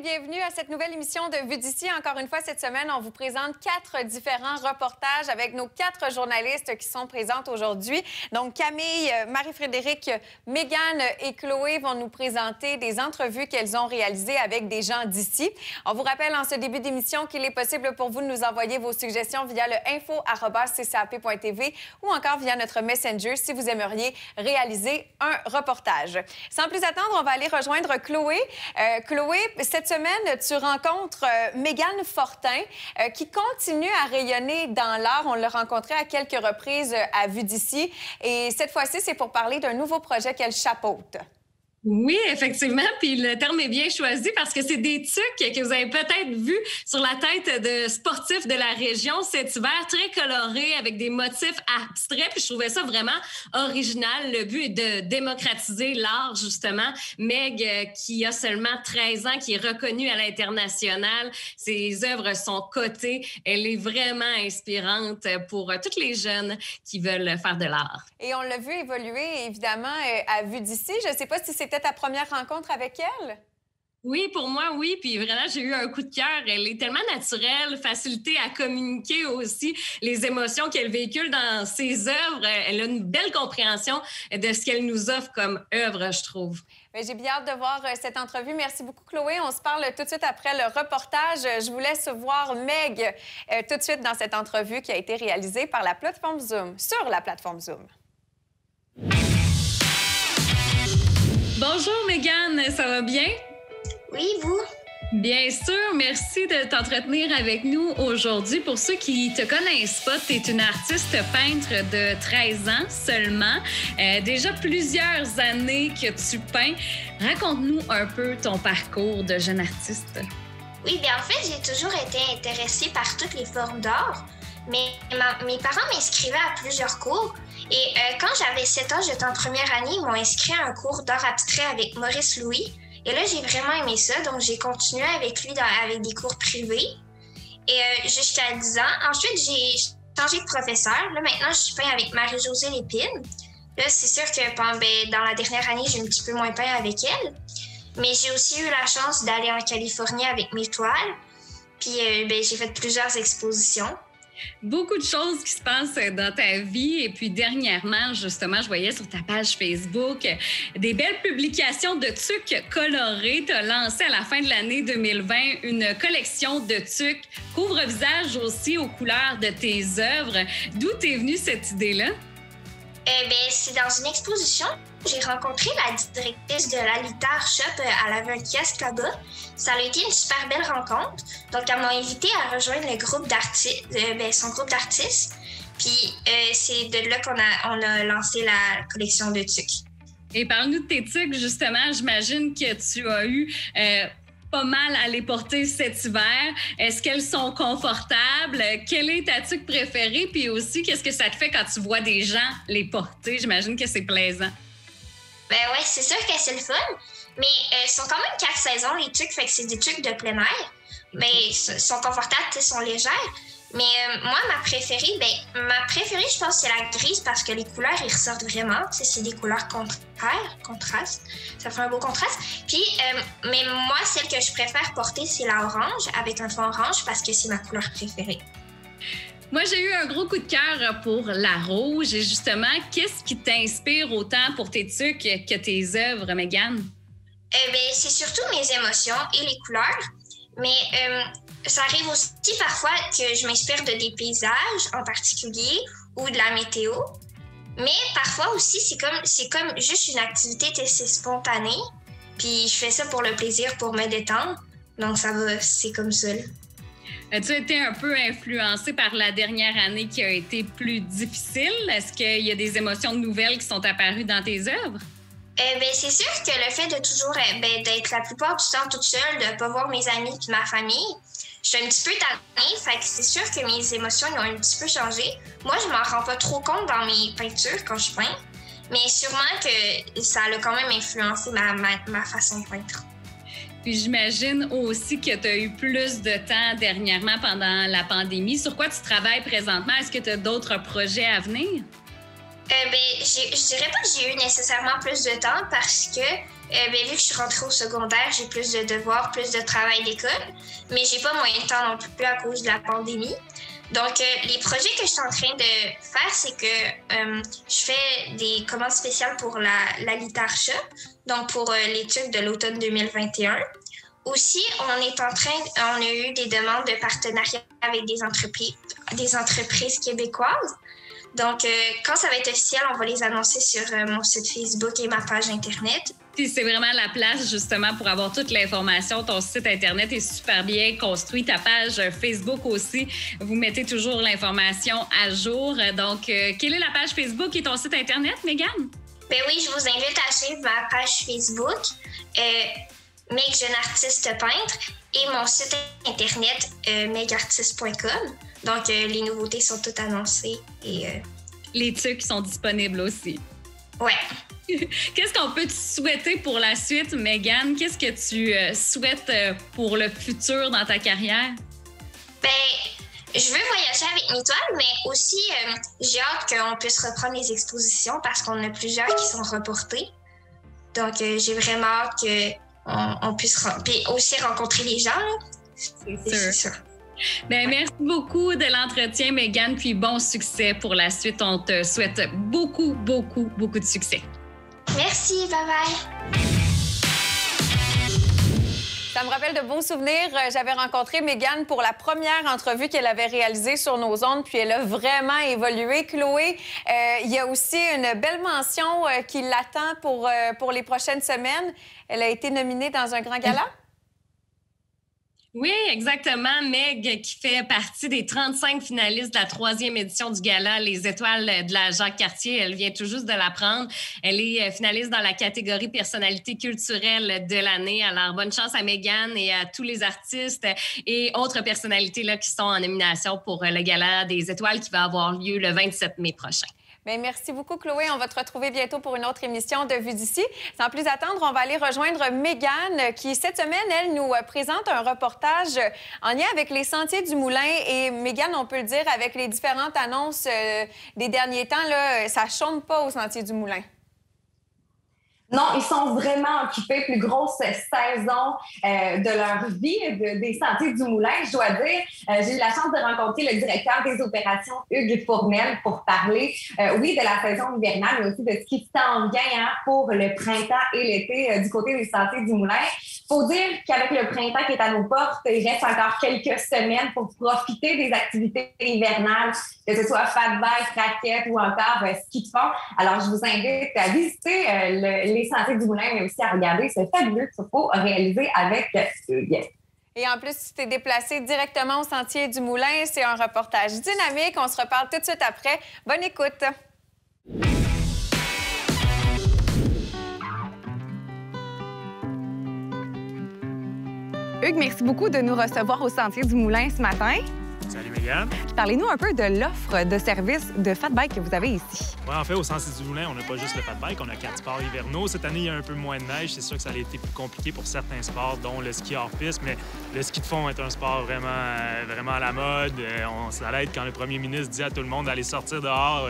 bienvenue à cette nouvelle émission de Vue d'ici. Encore une fois, cette semaine, on vous présente 4 différents reportages avec nos 4 journalistes qui sont présentes aujourd'hui. Donc, Camille, Marie-Frédérique, Mégane et Chloé vont nous présenter des entrevues qu'elles ont réalisées avec des gens d'ici. On vous rappelle en ce début d'émission qu'il est possible pour vous de nous envoyer vos suggestions via le info@ccap.tv ou encore via notre Messenger si vous aimeriez réaliser un reportage. Sans plus attendre, on va aller rejoindre Chloé. Chloé, cette semaine, tu rencontres Mégane Fortin qui continue à rayonner dans l'art. On l'a rencontrée à quelques reprises à Vue d'ici. Et cette fois-ci, c'est pour parler d'un nouveau projet qu'elle chapeaute. Oui, effectivement. Puis le terme est bien choisi parce que c'est des tucs que vous avez peut-être vus sur la tête de sportifs de la région cet hiver, très colorés avec des motifs abstraits. Puis je trouvais ça vraiment original. Le but est de démocratiser l'art, justement. Meg, qui a seulement 13 ans, qui est reconnue à l'international. Ses œuvres sont cotées. Elle est vraiment inspirante pour tous les jeunes qui veulent faire de l'art. Et on l'a vu évoluer, évidemment, à Vue d'ici. Je ne sais pas si c'était ta première rencontre avec elle? Oui, pour moi, oui. Puis vraiment, j'ai eu un coup de cœur. Elle est tellement naturelle, facilité à communiquer aussi les émotions qu'elle véhicule dans ses œuvres. Elle a une belle compréhension de ce qu'elle nous offre comme œuvre, je trouve. J'ai bien hâte de voir cette entrevue. Merci beaucoup, Chloé. On se parle tout de suite après le reportage. Je vous laisse voir Meg tout de suite dans cette entrevue qui a été réalisée par la plateforme Zoom, sur la plateforme Zoom. Bonjour, Mégane, ça va bien? Oui, vous? Bien sûr, merci de t'entretenir avec nous aujourd'hui. Pour ceux qui ne te connaissent pas, tu es une artiste peintre de 13 ans seulement. Déjà plusieurs années que tu peins. Raconte-nous un peu ton parcours de jeune artiste. Oui, bien en fait, j'ai toujours été intéressée par toutes les formes d'art, mais mes parents m'inscrivaient à plusieurs cours. Et quand j'avais 7 ans, j'étais en première année, ils m'ont inscrit à un cours d'art abstrait avec Maurice Louis. Et là, j'ai vraiment aimé ça, donc j'ai continué avec lui avec des cours privés. Et jusqu'à 10 ans. Ensuite, j'ai changé de professeur. Là, maintenant, je peins avec Marie-Josée Lépine. Là, c'est sûr que dans la dernière année, j'ai un petit peu moins peint avec elle. Mais j'ai aussi eu la chance d'aller en Californie avec mes toiles. Puis, j'ai fait plusieurs expositions. Beaucoup de choses qui se passent dans ta vie. Et puis, dernièrement, justement, je voyais sur ta page Facebook des belles publications de tucs colorés. Tu as lancé à la fin de l'année 2020 une collection de tucs couvre-visage aussi aux couleurs de tes œuvres. D'où t'es venue cette idée-là? C'est dans une exposition. J'ai rencontré la directrice de la Litar Shop. Elle avait un kiosque là-bas. Ça a été une super belle rencontre. Donc, elle m'a invitée à rejoindre le groupe d'artistes, son groupe d'artistes. Puis, c'est de là qu'on a lancé la collection de tucs. Et parle-nous de tes tucs, justement. J'imagine que tu as eu pas mal à les porter cet hiver. Est-ce qu'elles sont confortables? Quelle est ta tuque préférée? Puis aussi, qu'est-ce que ça te fait quand tu vois des gens les porter? J'imagine que c'est plaisant. Ouais, c'est sûr que c'est le fun. Mais ils sont quand même 4 saisons, les tucs. Fait que c'est des tucs de plein air. Mais ils sont confortables, ils sont légères. Mais moi, ma préférée, je pense, c'est la grise parce que les couleurs, ils ressortent vraiment. C'est des couleurs contrastes. Ça fait un beau contraste. Puis, mais moi, celle que je préfère porter, c'est la orange avec un fond orange parce que c'est ma couleur préférée. Moi, j'ai eu un gros coup de cœur pour la rouge. Et justement, qu'est-ce qui t'inspire autant pour tes tucs que tes œuvres, Mégane? C'est surtout mes émotions et les couleurs. Mais ça arrive aussi parfois que je m'inspire de des paysages en particulier ou de la météo. Mais parfois aussi, c'est comme juste une activité, c'est spontané. Puis je fais ça pour le plaisir, pour me détendre. Donc ça va, c'est comme ça. As-tu été un peu influencée par la dernière année qui a été plus difficile? Est-ce qu'il y a des émotions nouvelles qui sont apparues dans tes œuvres? C'est sûr que le fait de toujours d'être la plupart du temps toute seule, de ne pas voir mes amis et ma famille, je suis un petit peu tannée. Fait que c'est sûr que mes émotions ont un petit peu changé. Moi, je m'en rends pas trop compte dans mes peintures quand je peins, mais sûrement que ça a quand même influencé ma façon de peindre. Puis j'imagine aussi que tu as eu plus de temps dernièrement pendant la pandémie. Sur quoi tu travailles présentement? Est-ce que tu as d'autres projets à venir? Je dirais pas que j'ai eu nécessairement plus de temps parce que vu que je suis rentrée au secondaire, j'ai plus de devoirs, plus de travail d'école, mais j'ai pas moyen de temps non plus à cause de la pandémie. Donc, les projets que je suis en train de faire, c'est que je fais des commandes spéciales pour la Litarcha, donc pour les tucs de l'automne 2021. Aussi, on a eu des demandes de partenariat avec des entreprises québécoises. Donc, quand ça va être officiel, on va les annoncer sur mon site Facebook et ma page Internet. Puis c'est vraiment la place, justement, pour avoir toute l'information. Ton site Internet est super bien construit. Ta page Facebook aussi, vous mettez toujours l'information à jour. Donc, quelle est la page Facebook et ton site Internet, Mégane? Ben oui, je vous invite à suivre ma page Facebook, Meg Jeune Artiste Peintre, et mon site Internet, megartiste.com. Donc, les nouveautés sont toutes annoncées. Et, les trucs sont disponibles aussi. Ouais. Qu'est-ce qu'on peut te souhaiter pour la suite, Mégane? Qu'est-ce que tu souhaites pour le futur dans ta carrière? Ben, je veux voyager avec mes toiles, mais aussi, j'ai hâte qu'on puisse reprendre les expositions parce qu'on a plusieurs qui sont reportées. Donc, j'ai vraiment hâte qu'on puisse aussi rencontrer les gens. C'est sûr. Bien, merci beaucoup de l'entretien, Mégane, puis bon succès pour la suite. On te souhaite beaucoup, beaucoup, beaucoup de succès. Merci, bye-bye. Ça me rappelle de beaux souvenirs. J'avais rencontré Mégane pour la première entrevue qu'elle avait réalisée sur nos ondes, puis elle a vraiment évolué. Chloé, il y a aussi une belle mention qui l'attend pour les prochaines semaines. Elle a été nominée dans un grand gala. Oui, exactement. Meg, qui fait partie des 35 finalistes de la 3e édition du gala Les Étoiles de la Jacques-Cartier. Elle vient tout juste de l'apprendre. Elle est finaliste dans la catégorie personnalité culturelle de l'année. Alors, bonne chance à Mégane et à tous les artistes et autres personnalités là, qui sont en nomination pour le gala des Étoiles qui va avoir lieu le 27 mai prochain. Bien, merci beaucoup, Chloé. On va te retrouver bientôt pour une autre émission de Vue d'ici. Sans plus attendre, on va aller rejoindre Mégane qui, cette semaine, elle nous présente un reportage en lien avec les Sentiers du Moulin. Et Mégane, on peut le dire, avec les différentes annonces des derniers temps, là, ça chôme pas aux Sentiers du Moulin. Non, ils sont vraiment occupés. Plus grosse saison de leur vie, des Sentiers du Moulin, je dois dire. J'ai eu la chance de rencontrer le directeur des opérations, Hugues Fournel, pour parler, oui, de la saison hivernale, mais aussi de ce qui s'en vient pour le printemps et l'été du côté des Sentiers du Moulin. Il faut dire qu'avec le printemps qui est à nos portes, il reste encore quelques semaines pour profiter des activités hivernales, que ce soit fat bike, raquettes ou encore ski de fond. Alors, je vous invite à visiter les Sentiers du Moulin, mais aussi à regarder ce fabuleux topo réalisé avec Hugues. Et en plus, tu t'es déplacé directement au Sentier du Moulin. C'est un reportage dynamique. On se reparle tout de suite après. Bonne écoute. Hugues, merci beaucoup de nous recevoir au Sentier du Moulin ce matin. Salut Mégane. Parlez-nous un peu de l'offre de services de fat bike que vous avez ici. Ouais, en fait, au Sentier du Moulin, on n'a pas juste le fat bike, on a 4 sports hivernaux. Cette année, il y a un peu moins de neige. C'est sûr que ça a été plus compliqué pour certains sports, dont le ski hors-piste, mais le ski de fond est un sport vraiment à la mode. Ça allait être quand le premier ministre dit à tout le monde d'aller sortir dehors,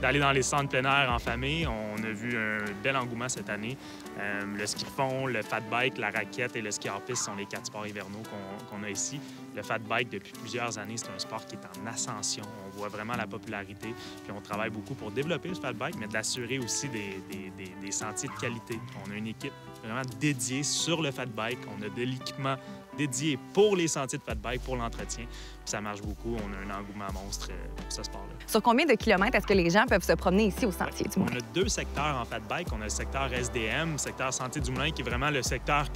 d'aller dans les centres plein air en famille. On a vu un bel engouement cette année. Le ski de fond, le fat bike, la raquette et le ski hors-piste sont les 4 sports hivernaux qu'on a ici. Le fat bike, depuis plusieurs années, c'est un sport qui est en ascension. On voit vraiment la popularité. Puis on travaille beaucoup pour développer le fat bike, mais de l'assurer aussi des sentiers de qualité. On a une équipe vraiment dédiée sur le fat bike. On a de l'équipement dédié pour les sentiers de fat bike, pour l'entretien. Puis ça marche beaucoup. On a un engouement monstre pour ce sport-là. Sur combien de kilomètres est-ce que les gens peuvent se promener ici au Sentier du Moulin? On a 2 secteurs en fat bike. On a le secteur SDM, le secteur Sentier du Moulin, qui est vraiment le secteur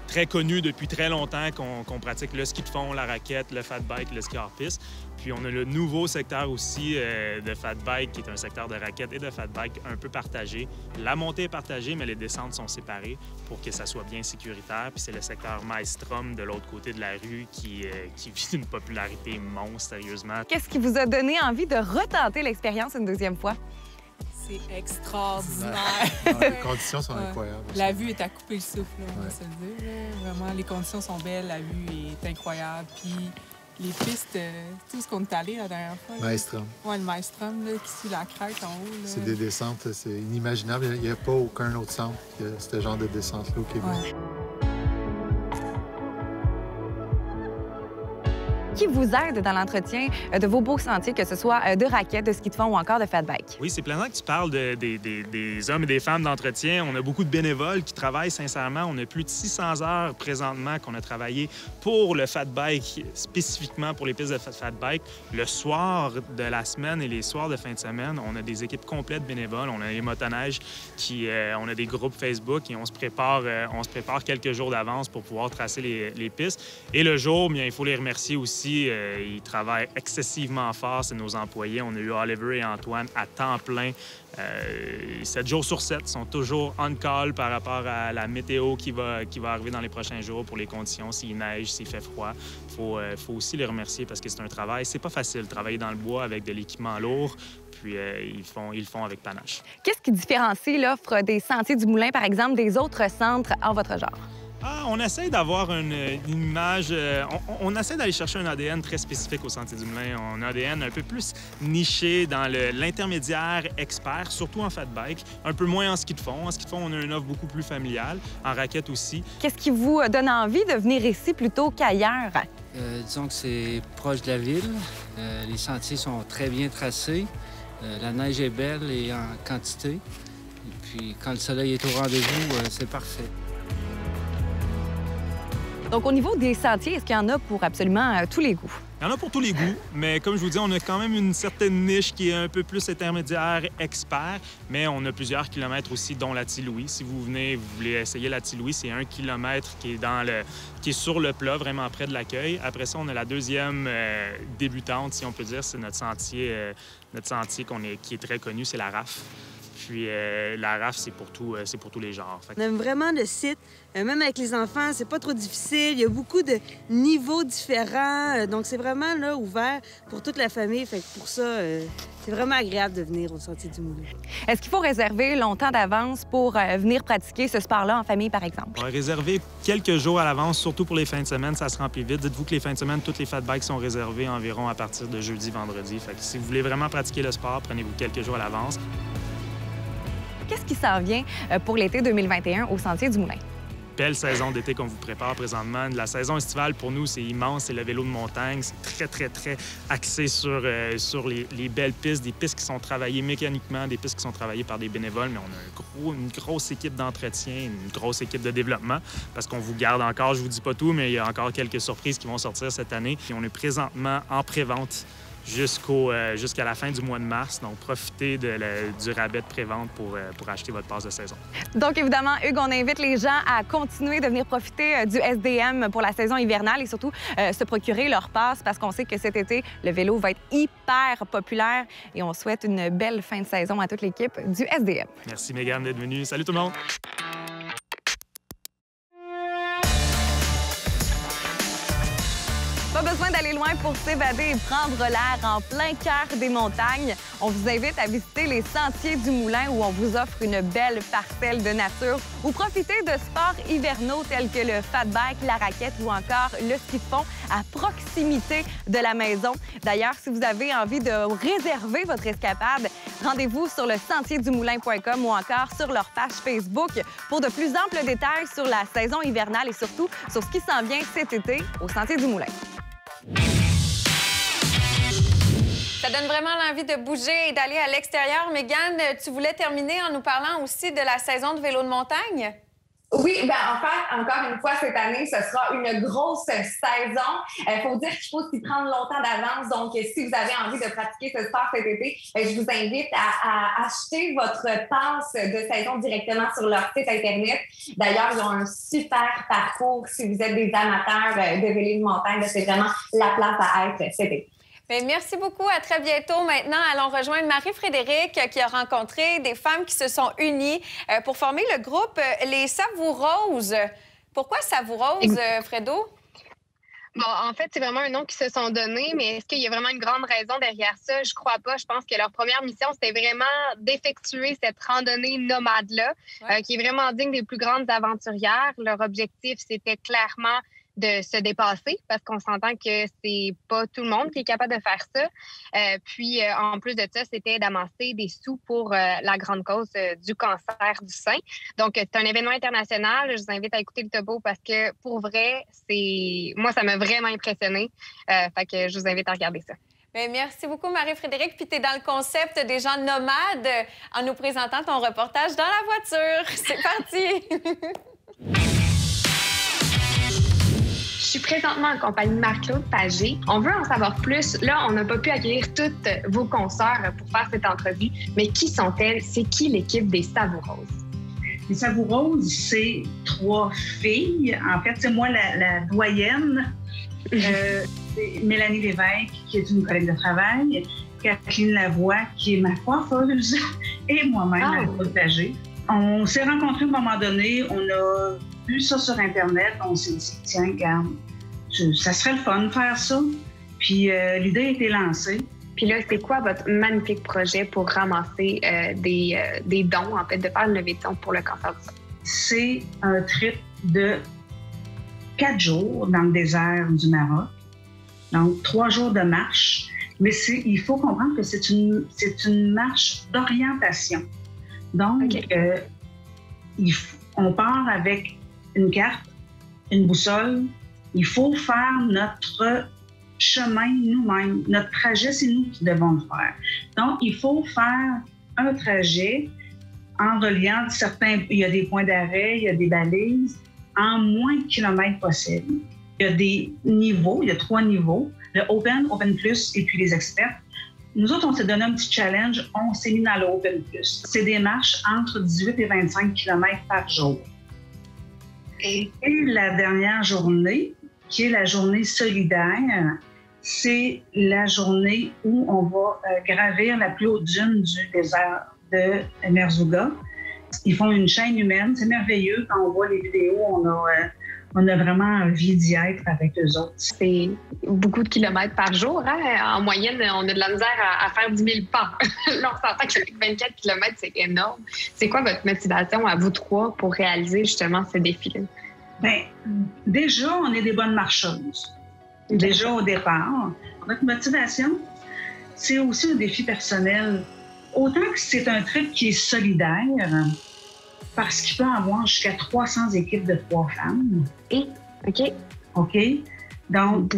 très connu depuis très longtemps, qu'on pratique le ski de fond, la raquette, le fat bike, le ski hors-piste. Puis on a le nouveau secteur aussi de fat bike, qui est un secteur de raquette et de fat bike un peu partagé. La montée est partagée, mais les descentes sont séparées pour que ça soit bien sécuritaire. Puis c'est le secteur Maelstrom de l'autre côté de la rue qui vit une popularité monstre, sérieusement. Qu'est-ce qui vous a donné envie de retenter l'expérience une deuxième fois? C'est extraordinaire. Les conditions sont incroyables. La vue est à couper le souffle, on va se le dire. Vraiment, les conditions sont belles, la vue est incroyable. Puis les pistes, tout ce qu'on est allé la dernière fois. Maelstrom. Oui, le Maelstrom, là, qui suit la crête en haut. Là. C'est des descentes, c'est inimaginable. Il n'y a pas aucun autre centre qui a ce genre de descente-là au Québec. Ouais. Qui vous aide dans l'entretien de vos beaux sentiers, que ce soit de raquettes, de ski de fond ou encore de fat bike? Oui, c'est plaisant que tu parles des hommes et des femmes d'entretien. On a beaucoup de bénévoles qui travaillent sincèrement. On a plus de 600 heures présentement qu'on a travaillé pour le fat bike, spécifiquement pour les pistes de fat bike. Le soir de la semaine et les soirs de fin de semaine, on a des équipes complètes bénévoles. On a les motoneiges, on a des groupes Facebook et on se prépare quelques jours d'avance pour pouvoir tracer les pistes. Et le jour, bien, il faut les remercier aussi. Ils travaillent excessivement fort, c'est nos employés. On a eu Oliver et Antoine à temps plein, 7 jours sur 7. Ils sont toujours on call par rapport à la météo qui va arriver dans les prochains jours pour les conditions, s'il neige, s'il fait froid. Il faut aussi les remercier parce que c'est un travail. C'est pas facile de travailler dans le bois avec de l'équipement lourd. Puis ils le font avec panache. Qu'est-ce qui différencie l'offre des Sentiers du Moulin, par exemple, des autres centres en votre genre? On essaie d'avoir une image... on essaie d'aller chercher un ADN très spécifique au Sentier du Moulin. Un ADN un peu plus niché dans l'intermédiaire expert, surtout en fat bike, un peu moins en ski de fond. En ski de fond, on a une offre beaucoup plus familiale, en raquette aussi. Qu'est-ce qui vous donne envie de venir ici plutôt qu'ailleurs? Disons que c'est proche de la ville. Les sentiers sont très bien tracés. La neige est belle et en quantité. Et puis, quand le soleil est au rendez-vous, c'est parfait. Donc, au niveau des sentiers, est-ce qu'il y en a pour absolument tous les goûts? Il y en a pour tous les goûts, mais comme je vous dis, on a quand même une certaine niche qui est un peu plus intermédiaire, expert, mais on a plusieurs kilomètres aussi, dont la Louis. Si vous venez, vous voulez essayer la Louis, c'est 1 kilomètre qui est sur le plat, vraiment près de l'accueil. Après ça, on a la deuxième débutante, si on peut dire, c'est notre sentier qui est très connu, c'est la RAF. Puis la RAF, c'est pour tous les genres. On aime vraiment le site. Même avec les enfants, c'est pas trop difficile. Il y a beaucoup de niveaux différents. Donc, c'est vraiment là, ouvert pour toute la famille. Fait que pour ça, c'est vraiment agréable de venir au Sentier du Moulin. Est-ce qu'il faut réserver longtemps d'avance pour venir pratiquer ce sport-là en famille, par exemple? On va réserver quelques jours à l'avance, surtout pour les fins de semaine. Ça se remplit vite. Dites-vous que les fins de semaine, toutes les fat bikes sont réservées environ à partir de jeudi, vendredi. Fait que si vous voulez vraiment pratiquer le sport, prenez-vous quelques jours à l'avance. Qu'est-ce qui s'en vient pour l'été 2021 au Sentier du Moulin? Belle saison d'été qu'on vous prépare présentement. La saison estivale, pour nous, c'est immense. C'est le vélo de montagne. C'est très, très, très axé sur les belles pistes, des pistes qui sont travaillées mécaniquement, des pistes qui sont travaillées par des bénévoles. Mais on a une grosse équipe d'entretien, une grosse équipe de développement parce qu'on vous garde encore, je vous dis pas tout, mais il y a encore quelques surprises qui vont sortir cette année. Puis on est présentement en pré-vente jusqu'à la fin du mois de mars. Donc, profitez du rabais de prévente pour acheter votre passe de saison. Donc, évidemment, Hugues, on invite les gens à continuer de venir profiter du SDM pour la saison hivernale et surtout se procurer leur passe parce qu'on sait que cet été, le vélo va être hyper populaire et on souhaite une belle fin de saison à toute l'équipe du SDM. Merci, Mégane, d'être venue. Salut tout le monde! Pas besoin d'aller loin pour s'évader et prendre l'air en plein cœur des montagnes. On vous invite à visiter les Sentiers du Moulin où on vous offre une belle parcelle de nature ou profiter de sports hivernaux tels que le fat bike, la raquette ou encore le ski de fond à proximité de la maison. D'ailleurs, si vous avez envie de réserver votre escapade, rendez-vous sur le sentierdumoulin.com ou encore sur leur page Facebook pour de plus amples détails sur la saison hivernale et surtout sur ce qui s'en vient cet été au Sentier du Moulin. Ça donne vraiment l'envie de bouger et d'aller à l'extérieur. Mégane, tu voulais terminer en nous parlant aussi de la saison de vélo de montagne? Oui, bien en fait, encore une fois, cette année, ce sera une grosse saison. Il faut dire qu'il faut s'y prendre longtemps d'avance. Donc, si vous avez envie de pratiquer ce sport cet été, je vous invite à acheter votre passe de saison directement sur leur site Internet. D'ailleurs, ils ont un super parcours si vous êtes des amateurs de vélo de montagne. C'est vraiment la place à être cet été. Bien, merci beaucoup. À très bientôt. Maintenant, allons rejoindre Marie-Frédérique qui a rencontré des femmes qui se sont unies pour former le groupe Les Savoureuses. Pourquoi Savoureuses, Fredo? Bon, en fait, c'est vraiment un nom qu'ils se sont donné, mais est-ce qu'il y a vraiment une grande raison derrière ça? Je crois pas. Je pense que leur première mission, c'était vraiment d'effectuer cette randonnée nomade-là, qui est vraiment digne des plus grandes aventurières. Leur objectif, c'était clairement de se dépasser parce qu'on s'entend que c'est pas tout le monde qui est capable de faire ça. Puis, en plus de ça, c'était d'amasser des sous pour la grande cause du cancer du sein. Donc, c'est un événement international. Je vous invite à écouter le topo parce que, pour vrai, moi, ça m'a vraiment impressionnée. Fait que je vous invite à regarder ça. Bien, merci beaucoup, Marie-Frédérique. Puis tu es dans le concept des gens nomades en nous présentant ton reportage dans la voiture. C'est parti! Je suis présentement en compagnie de Marc-Claude Pagé. On veut en savoir plus. Là, on n'a pas pu accueillir toutes vos consoeurs pour faire cette entrevue. Mais qui sont-elles? C'est qui l'équipe des Savoureuses? Les Savoureuses, c'est 3 filles. En fait, c'est moi la doyenne. C'est Mélanie Lévesque, qui est une collègue de travail. Kathleen Lavoie, qui est ma coiffeuse. Et moi-même, Marc-Claude Pagé. On s'est rencontrés à un moment donné. On a vu ça sur Internet. On s'est dit, tiens, regarde, ça serait le fun de faire ça. Puis l'idée a été lancée. Puis là, c'est quoi votre magnifique projet pour ramasser des dons, en fait, de faire une levée de fonds pour le cancer du sein? C'est un trip de 4 jours dans le désert du Maroc. Donc, 3 jours de marche. Mais il faut comprendre que c'est une marche d'orientation. Donc, on part avec une carte, une boussole. Il faut faire notre chemin nous-mêmes. Notre trajet, c'est nous qui devons le faire. Donc, il faut faire un trajet en reliant il y a des points d'arrêt, il y a des balises, en moins de kilomètres possible. Il y a des niveaux, il y a 3 niveaux, le Open, Open Plus et puis les experts. Nous autres, on s'est donné un petit challenge, on s'est mis dans le Open Plus. C'est des marches entre 18 et 25 km par jour. Et la dernière journée, qui est la journée solidaire, c'est la journée où on va gravir la plus haute dune du désert de Merzouga. Ils font une chaîne humaine, c'est merveilleux. Quand on voit les vidéos, on a vraiment envie d'y être avec eux autres. C'est beaucoup de kilomètres par jour. Hein? En moyenne, on a de la misère à faire 10 000 pas. Là, on s'entend qu'avec 24 kilomètres, c'est énorme. C'est quoi votre motivation à vous 3 pour réaliser justement ce défi-là? Bien, déjà, on est des bonnes marcheuses. Déjà au départ. Notre motivation, c'est aussi un défi personnel. Autant que c'est un trip qui est solidaire, parce qu'il peut avoir jusqu'à 300 équipes de 3 femmes. OK. Donc,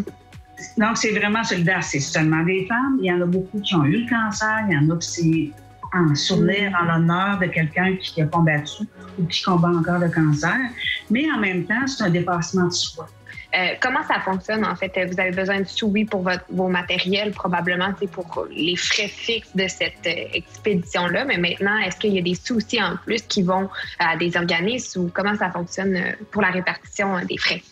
c'est vraiment solidaire. C'est seulement des femmes. Il y en a beaucoup qui ont eu le cancer. Il y en a qui c'est en souvenir, en l'honneur de quelqu'un qui a combattu ou qui combat encore le cancer. Mais en même temps, c'est un dépassement de soi. Comment ça fonctionne, en fait? Vous avez besoin de sous, oui, pour vos matériels, probablement, pour les frais fixes de cette expédition-là. Mais maintenant, est-ce qu'il y a des sous aussi en plus qui vont à des organismes ou comment ça fonctionne pour la répartition des frais?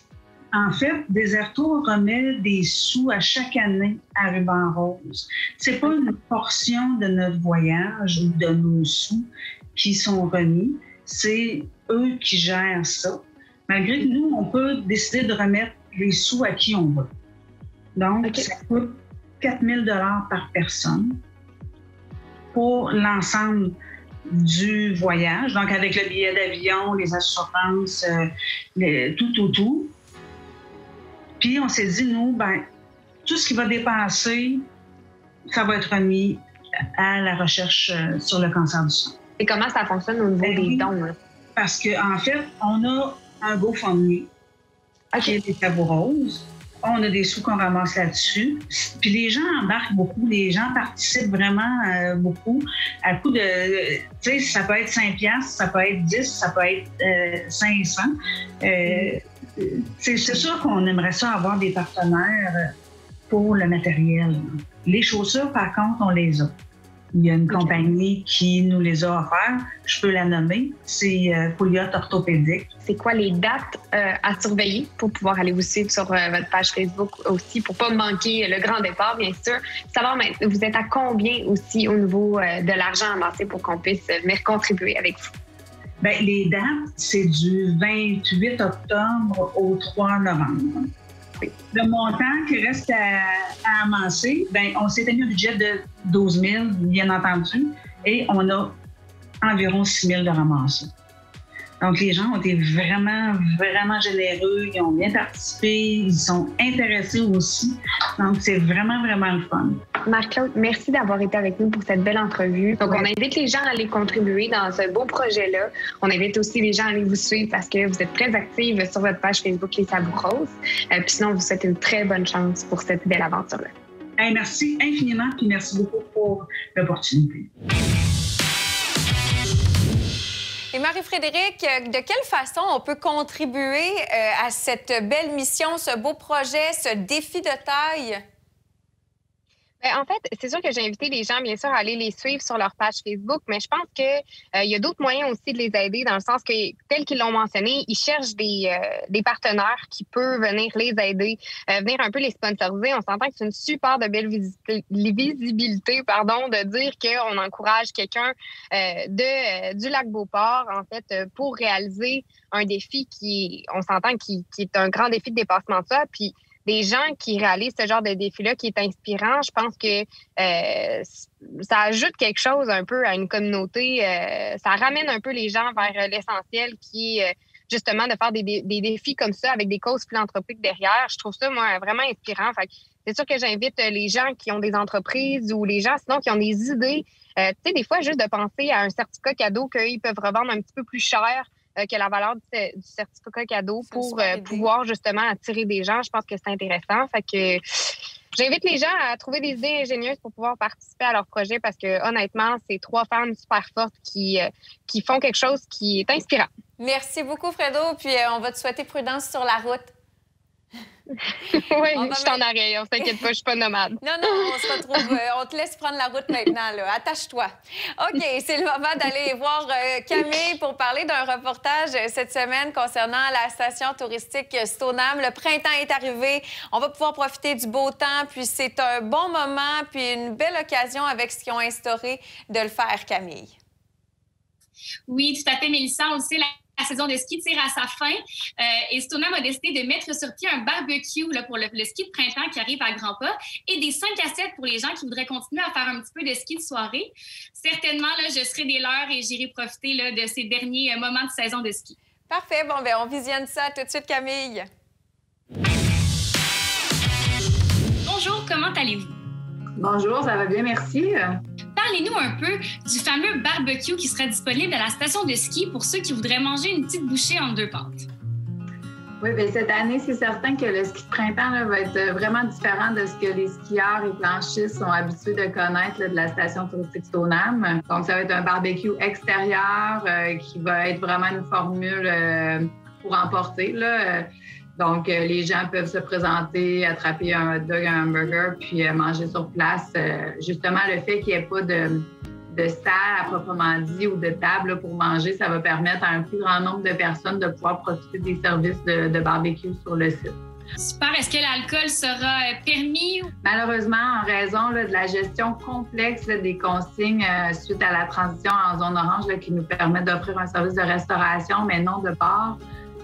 En fait, Deserto remet des sous à chaque année à Ruban Rose. C'est pas une portion de notre voyage ou de nos sous qui sont remis. C'est eux qui gèrent ça. Malgré que nous, on peut décider de remettre les sous à qui on veut. Donc, ça coûte 4 000 $ par personne pour l'ensemble du voyage. Donc, avec le billet d'avion, les assurances, tout. Puis, on s'est dit, nous, tout ce qui va dépasser, ça va être remis à la recherche sur le cancer du sein. Et comment ça fonctionne au niveau des dons? Là? Parce qu'en fait, on a un GoFundMe qui est des Savoureuses. On a des sous qu'on ramasse là-dessus. Puis les gens embarquent beaucoup, les gens participent vraiment beaucoup. À coup de, tu sais, ça peut être 5 $, ça peut être 10, ça peut être 500. C'est sûr qu'on aimerait ça avoir des partenaires pour le matériel. Les chaussures, par contre, on les a. Il y a une compagnie qui nous les a offertes. Je peux la nommer. C'est Pouliot Orthopédique. C'est quoi les dates à surveiller pour pouvoir aller vous suivre sur votre page Facebook aussi, pour ne pas manquer le grand départ, bien sûr. Savoir maintenant, vous êtes à combien aussi au niveau de l'argent amassé pour qu'on puisse venir contribuer avec vous? Bien, les dates, c'est du 28 octobre au 3 novembre. Le montant qui reste à amasser, bien, on s'est mis un budget de 12 000, bien entendu, et on a environ 6 000 de ramasser. Donc, les gens ont été vraiment, vraiment généreux. Ils ont bien participé. Ils sont intéressés aussi. Donc, c'est vraiment, vraiment le fun. Marc-Claude, merci d'avoir été avec nous pour cette belle entrevue. Donc, on invite les gens à aller contribuer dans ce beau projet-là. On invite aussi les gens à aller vous suivre parce que vous êtes très actifs sur votre page Facebook Les Saboureuses. Puis sinon, on vous souhaite une très bonne chance pour cette belle aventure-là. Hey, merci infiniment, puis merci beaucoup pour l'opportunité. Et Marie-Frédérique, de quelle façon on peut contribuer à cette belle mission, ce beau projet, ce défi de taille? En fait, c'est sûr que j'ai invité les gens, bien sûr, à aller les suivre sur leur page Facebook, mais je pense qu'il y a d'autres moyens aussi de les aider, dans le sens que, tel qu'ils l'ont mentionné, ils cherchent des partenaires qui peuvent venir les aider, venir un peu les sponsoriser. On s'entend que c'est une super de belle visibilité, de dire qu'on encourage quelqu'un du lac Beauport, en fait, pour réaliser un défi on s'entend, qui est un grand défi de dépassement de soi. Puis, des gens qui réalisent ce genre de défi-là qui est inspirant, je pense que ça ajoute quelque chose un peu à une communauté. Ça ramène un peu les gens vers l'essentiel qui est justement de faire des défis comme ça avec des causes philanthropiques derrière. Je trouve ça, moi, vraiment inspirant. Fait que c'est sûr que j'invite les gens qui ont des entreprises ou les gens, sinon, qui ont des idées. Tu sais, des fois, juste de penser à un certificat cadeau qu'ils peuvent revendre un petit peu plus cher que la valeur du certificat cadeau pour pouvoir justement attirer des gens. Je pense que c'est intéressant. Fait que j'invite les gens à trouver des idées ingénieuses pour pouvoir participer à leur projet parce que honnêtement, c'est 3 femmes super fortes qui font quelque chose qui est inspirant. Merci beaucoup, Fredo. Puis on va te souhaiter prudence sur la route. Oui, je suis en arrêt. On s'inquiète pas, je suis pas nomade. Non, on se retrouve. On te laisse prendre la route maintenant. Là. Attache-toi. OK, c'est le moment d'aller voir Camille pour parler d'un reportage cette semaine concernant la station touristique Stoneham. Le printemps est arrivé. On va pouvoir profiter du beau temps. Puis c'est un bon moment, puis une belle occasion avec ce qu'ils ont instauré de le faire, Camille. Oui, tout à fait, Mélissa. On le sait, la saison de ski tire à sa fin et Stoneham a décidé de mettre sur pied un barbecue là, pour le ski de printemps qui arrive à grands pas et des 5 à 7 pour les gens qui voudraient continuer à faire un petit peu de ski de soirée. Certainement, là, je serai des leurs et j'irai profiter là, de ces derniers moments de saison de ski. Parfait. Bon, bien, on visionne ça tout de suite, Camille. Bonjour, comment allez-vous? Bonjour, ça va bien, merci. Parlez-nous un peu du fameux barbecue qui sera disponible à la station de ski pour ceux qui voudraient manger une petite bouchée entre 2 pâtes. Oui, bien, cette année, c'est certain que le ski de printemps là, va être vraiment différent de ce que les skieurs et planchistes sont habitués de connaître là, de la station touristique Stoneham. Donc, ça va être un barbecue extérieur qui va être vraiment une formule pour emporter, là. Donc, les gens peuvent se présenter, attraper un hot dog, un hamburger, puis manger sur place. Justement, le fait qu'il n'y ait pas de salle à proprement dit ou de table là, pour manger, ça va permettre à un plus grand nombre de personnes de pouvoir profiter des services de barbecue sur le site. Super. Est-ce que l'alcool sera permis? Malheureusement, en raison là, de la gestion complexe là, des consignes suite à la transition en zone orange là, qui nous permet d'offrir un service de restauration, mais non de bar,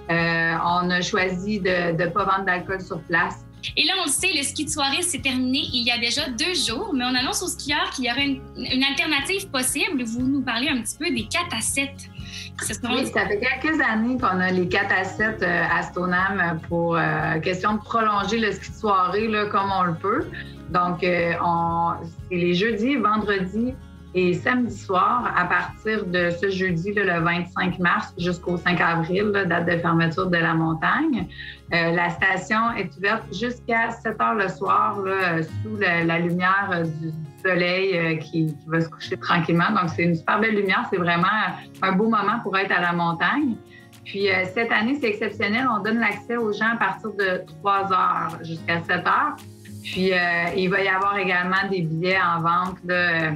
on a choisi de ne pas vendre d'alcool sur place. Et là, on le sait, le ski de soirée, c'est terminé il y a déjà 2 jours, mais on annonce aux skieurs qu'il y aurait une alternative possible. Vous nous parlez un petit peu des 4 à 7. Oui, ça fait quelques années qu'on a les 4 à 7 à Stoneham pour question de prolonger le ski de soirée là, comme on le peut. Donc, c'est les jeudis, vendredis et samedi soir, à partir de ce jeudi, là, le 25 mars jusqu'au 5 avril, là, date de fermeture de la montagne. La station est ouverte jusqu'à 7 heures le soir, là, sous la lumière du soleil qui va se coucher tranquillement. Donc, c'est une super belle lumière. C'est vraiment un beau moment pour être à la montagne. Puis, cette année, c'est exceptionnel. On donne l'accès aux gens à partir de 3 heures jusqu'à 7 heures. Puis, il va y avoir également des billets en vente, là,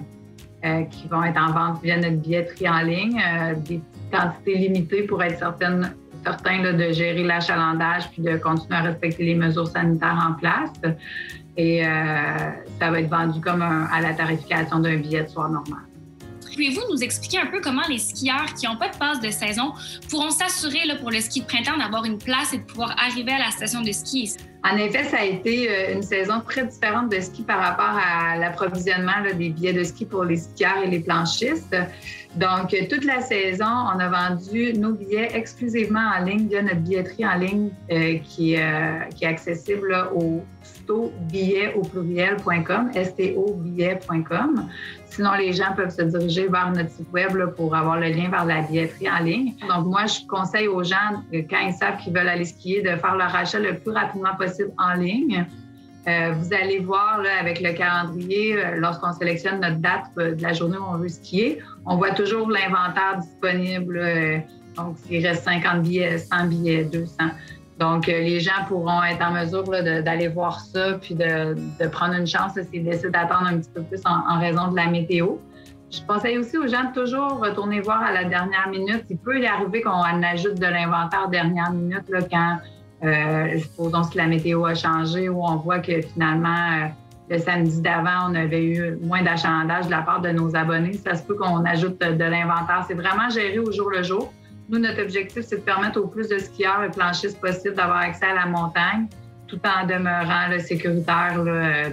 qui vont être en vente via notre billetterie en ligne, des quantités limitées pour être certains là, de gérer l'achalandage puis de continuer à respecter les mesures sanitaires en place. Et ça va être vendu comme à la tarification d'un billet de soir normal. Pouvez-vous nous expliquer un peu comment les skieurs qui n'ont pas de passe de saison pourront s'assurer là, pour le ski de printemps d'avoir une place et de pouvoir arriver à la station de ski? En effet, ça a été une saison très différente de ski par rapport à l'approvisionnement des billets de ski pour les skieurs et les planchistes. Donc, toute la saison, on a vendu nos billets exclusivement en ligne via notre billetterie en ligne qui est accessible là, au stobillets.com, stobillets.com. Sinon, les gens peuvent se diriger vers notre site web là, pour avoir le lien vers la billetterie en ligne. Donc, moi, je conseille aux gens, quand ils savent qu'ils veulent aller skier, de faire leur achat le plus rapidement possible en ligne. Vous allez voir là, avec le calendrier, lorsqu'on sélectionne notre date de la journée où on veut skier, on voit toujours l'inventaire disponible. Donc, s'il reste 50 billets, 100 billets, 200. Donc, les gens pourront être en mesure là, d'aller voir ça puis de prendre une chance s'ils décident d'attendre un petit peu plus en raison de la météo. Je conseille aussi aux gens de toujours retourner voir à la dernière minute. Il peut y arriver qu'on ajoute de l'inventaire dernière minute là, quand, supposons que la météo a changé ou on voit que finalement, le samedi d'avant, on avait eu moins d'achalandage de la part de nos abonnés. Ça se peut qu'on ajoute de l'inventaire. C'est vraiment géré au jour le jour. Nous, notre objectif, c'est de permettre au plus de skieurs et planchistes possible d'avoir accès à la montagne tout en demeurant là, sécuritaire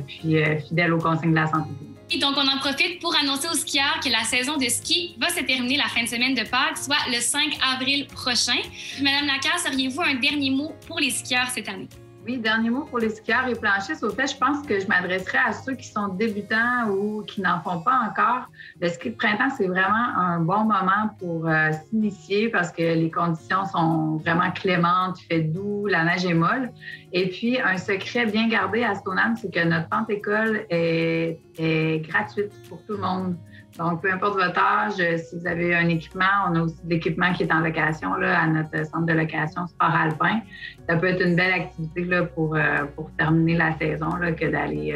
puis fidèle aux consignes de la santé publique. Et donc, on en profite pour annoncer aux skieurs que la saison de ski va se terminer la fin de semaine de Pâques, soit le 5 avril prochain. Madame Lacasse, auriez-vous un dernier mot pour les skieurs cette année? Oui, dernier mot pour les skieurs et planchistes. Au fait, je pense que je m'adresserai à ceux qui sont débutants ou qui n'en font pas encore. Le ski de printemps, c'est vraiment un bon moment pour s'initier parce que les conditions sont vraiment clémentes, il fait doux, la neige est molle. Et puis, un secret bien gardé à Stoneham, c'est que notre pente-école est gratuite pour tout le monde. Donc, peu importe votre âge, si vous avez un équipement, on a aussi de l'équipement qui est en location là, à notre centre de location Sport Alpin. Ça peut être une belle activité là, pour terminer la saison là, que d'aller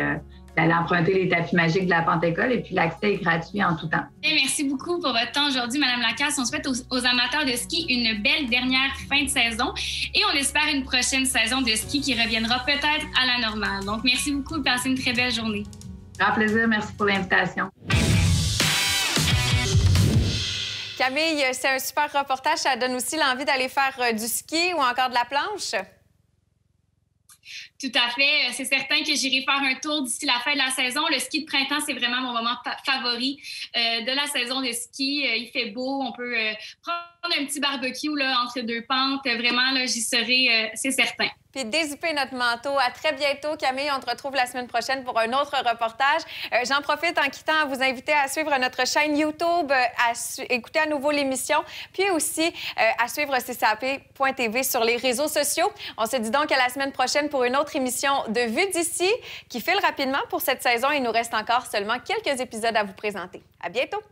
emprunter les tapis magiques de la Pente-École. Et puis, l'accès est gratuit en tout temps. Merci beaucoup pour votre temps aujourd'hui, Madame Lacasse. On souhaite aux amateurs de ski une belle dernière fin de saison et on espère une prochaine saison de ski qui reviendra peut-être à la normale. Donc, merci beaucoup et passez une très belle journée. Grand plaisir. Merci pour l'invitation. Camille, c'est un super reportage. Ça donne aussi l'envie d'aller faire du ski ou encore de la planche? Tout à fait. C'est certain que j'irai faire un tour d'ici la fin de la saison. Le ski de printemps, c'est vraiment mon moment favori de la saison de ski. Il fait beau. On peut prendre un petit barbecue là, entre deux pentes. Vraiment, là, j'y serai, c'est certain. Puis dézipper notre manteau. À très bientôt, Camille. On te retrouve la semaine prochaine pour un autre reportage. J'en profite en quittant à vous inviter à suivre notre chaîne YouTube, à écouter à nouveau l'émission, puis aussi à suivre ccap.tv sur les réseaux sociaux. On se dit donc à la semaine prochaine pour une autre émission de Vue d'ici qui file rapidement pour cette saison. Il nous reste encore seulement quelques épisodes à vous présenter. À bientôt!